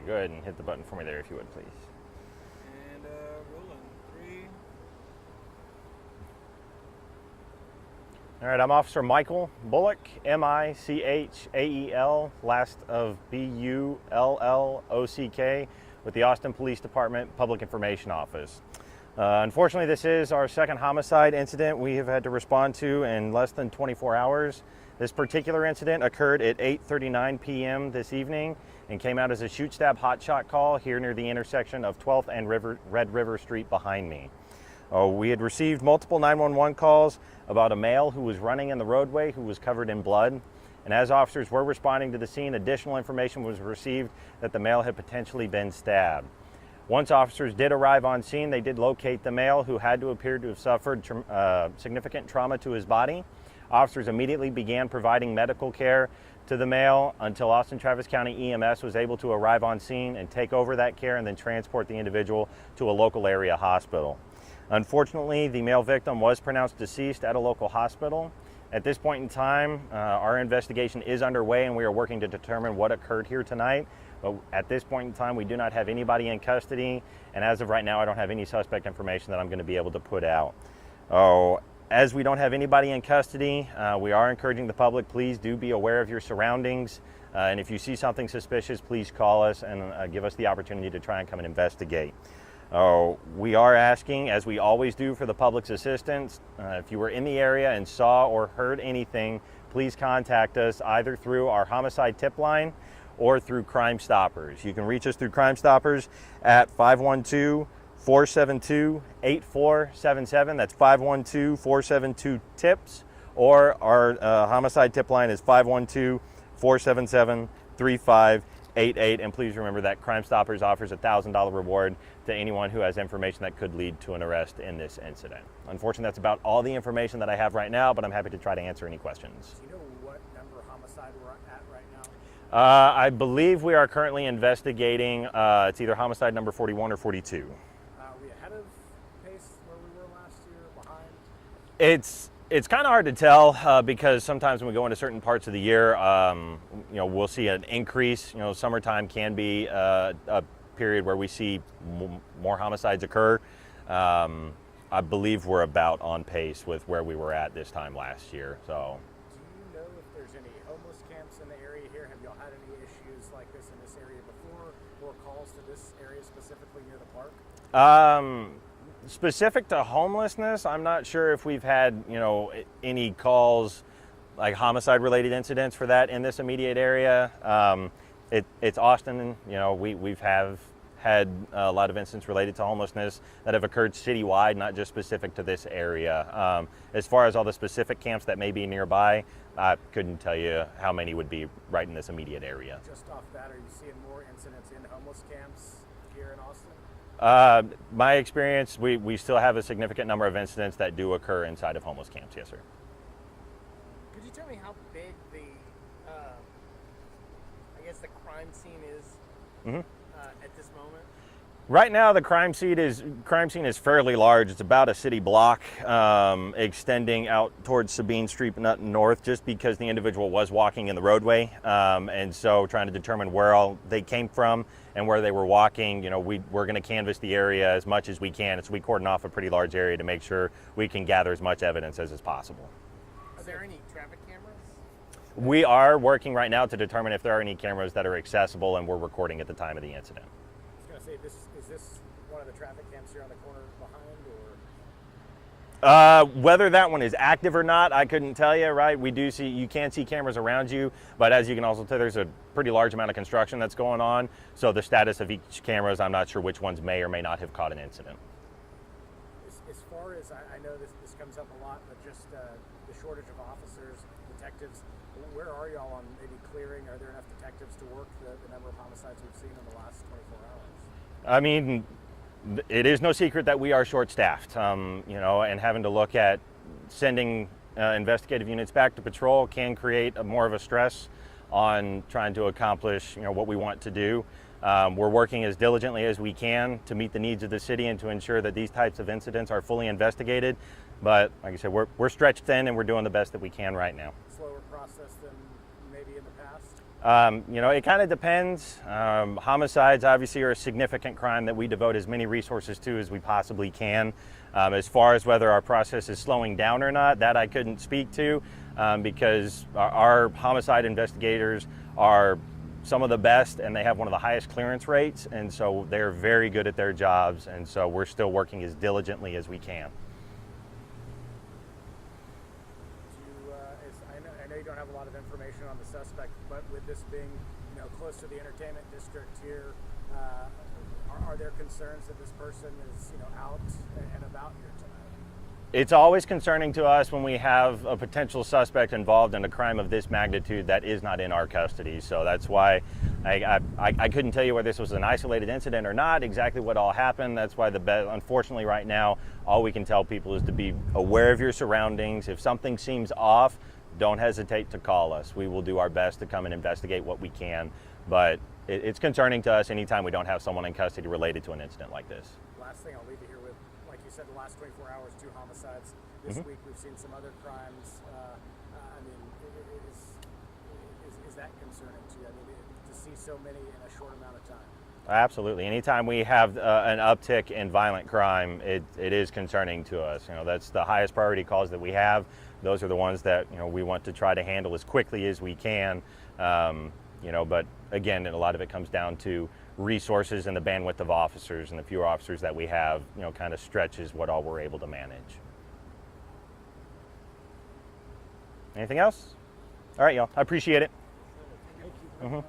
right, go ahead and hit the button for me there if you would, please. And rolling. 3. All right, I'm Officer Michael Bullock, Michael, last of Bullock, with the Austin Police Department Public Information Office. Unfortunately, this is our second homicide incident we have had to respond to in less than 24 hours. This particular incident occurred at 8:39 p.m. this evening and came out as a shoot-stab hotshot call here near the intersection of 12th and Red River Street behind me. We had received multiple 911 calls about a male who was running in the roadway who was covered in blood. And as officers were responding to the scene, additional information was received that the male had potentially been stabbed. Once officers did arrive on scene, they did locate the male, who had to appear to have suffered significant trauma to his body. Officers immediately began providing medical care to the male until Austin Travis County EMS was able to arrive on scene and take over that care and then transport the individual to a local area hospital. Unfortunately, the male victim was pronounced deceased at a local hospital. At this point in time, our investigation is underway and we are working to determine what occurred here tonight. But at this point in time, we do not have anybody in custody, and as of right now, I don't have any suspect information that I'm going to be able to put out. As we don't have anybody in custody, we are encouraging the public, please do be aware of your surroundings, and if you see something suspicious, please call us and give us the opportunity to try and come and investigate. We are asking, as we always do, for the public's assistance. If you were in the area and saw or heard anything, please contact us either through our homicide tip line or through Crime Stoppers. You can reach us through Crime Stoppers at 512-472-8477. That's 512-472-TIPS. Or our homicide tip line is 512-477-3588. And please remember that Crime Stoppers offers a $1,000 reward to anyone who has information that could lead to an arrest in this incident. Unfortunately, that's about all the information that I have right now, but I'm happy to try to answer any questions. Do you know what number homicide we're at right now? I believe we are currently investigating, it's either homicide number 41 or 42. Are we ahead of pace where we were last year, behind? It's kind of hard to tell because sometimes when we go into certain parts of the year, we'll see an increase. Summertime can be a period where we see more homicides occur. I believe we're about on pace with where we were at this time last year. So. Do you know if there's any homeless camps in the area here? Have y'all had any issues like this in this area before, or calls to this area specifically near the park? Specific to homelessness, I'm not sure if we've had, any calls like homicide-related incidents for that in this immediate area. It's Austin, we've had a lot of incidents related to homelessness that have occurred citywide, not just specific to this area. As far as all the specific camps that may be nearby, I couldn't tell you how many would be right in this immediate area. Just off that, are you seeing more incidents in homeless camps here in Austin? My experience, we still have a significant number of incidents that do occur inside of homeless camps, yes, sir. Could you tell me how big the crime scene is at this moment? Right now, the crime scene is fairly large. It's about a city block, extending out towards Sabine Street and up north, just because the individual was walking in the roadway, and so trying to determine where all they came from and where they were walking. We're going to canvass the area as much as we can. So we cordon off a pretty large area to make sure we can gather as much evidence as is possible. Are there any traffic cameras? We are working right now to determine if there are any cameras that are accessible, and we're recording at the time of the incident. I was going to say, is this one of the traffic cams here on the corner behind, or? Whether that one is active or not, I couldn't tell you, right? You can see cameras around you, but as you can also tell, there's a pretty large amount of construction that's going on. So the status of each cameras, I'm not sure which ones may or may not have caught an incident. As far as, I know this comes up a lot, but just the shortage of officers, detectives, where are y'all on maybe clearing? Are there enough detectives to work the number of homicides we've seen in the last 24 hours? I mean, it is no secret that we are short-staffed, and having to look at sending investigative units back to patrol can create more of a stress on trying to accomplish, what we want to do. We're working as diligently as we can to meet the needs of the city and to ensure that these types of incidents are fully investigated. But like I said, we're stretched thin and we're doing the best that we can right now. Slower process than maybe in the past? You know, it kind of depends. Homicides obviously are a significant crime that we devote as many resources to as we possibly can. As far as whether our process is slowing down or not, that I couldn't speak to because our homicide investigators are some of the best and they have one of the highest clearance rates, and so they're very good at their jobs, and so we're still working as diligently as we can. I know you don't have a lot of information on the suspect, but with this being, you know, close to the entertainment district here, are there concerns that this person is, you know, out and about here tonight? It's always concerning to us when we have a potential suspect involved in a crime of this magnitude that is not in our custody. So that's why I couldn't tell you whether this was an isolated incident or not, exactly what all happened. That's why unfortunately right now, all we can tell people is to be aware of your surroundings. If something seems off, don't hesitate to call us. We will do our best to come and investigate what we can. But it's concerning to us anytime we don't have someone in custody related to an incident like this. Last thing I'll leave you here with, like you said, the last 24 hours, 2 homicides. This week we've seen some other crimes. I mean, is that concerning to you? I mean, to see so many in a short amount of time. Absolutely. Anytime we have an uptick in violent crime, it is concerning to us. You know, that's the highest priority calls that we have. Those are the ones that, you know, we want to try to handle as quickly as we can. You know, but again, a lot of it comes down to resources and the bandwidth of officers, and the fewer officers that we have, you know, kind of stretches what all we're able to manage. Anything else? All right, y'all. I appreciate it. Thank you.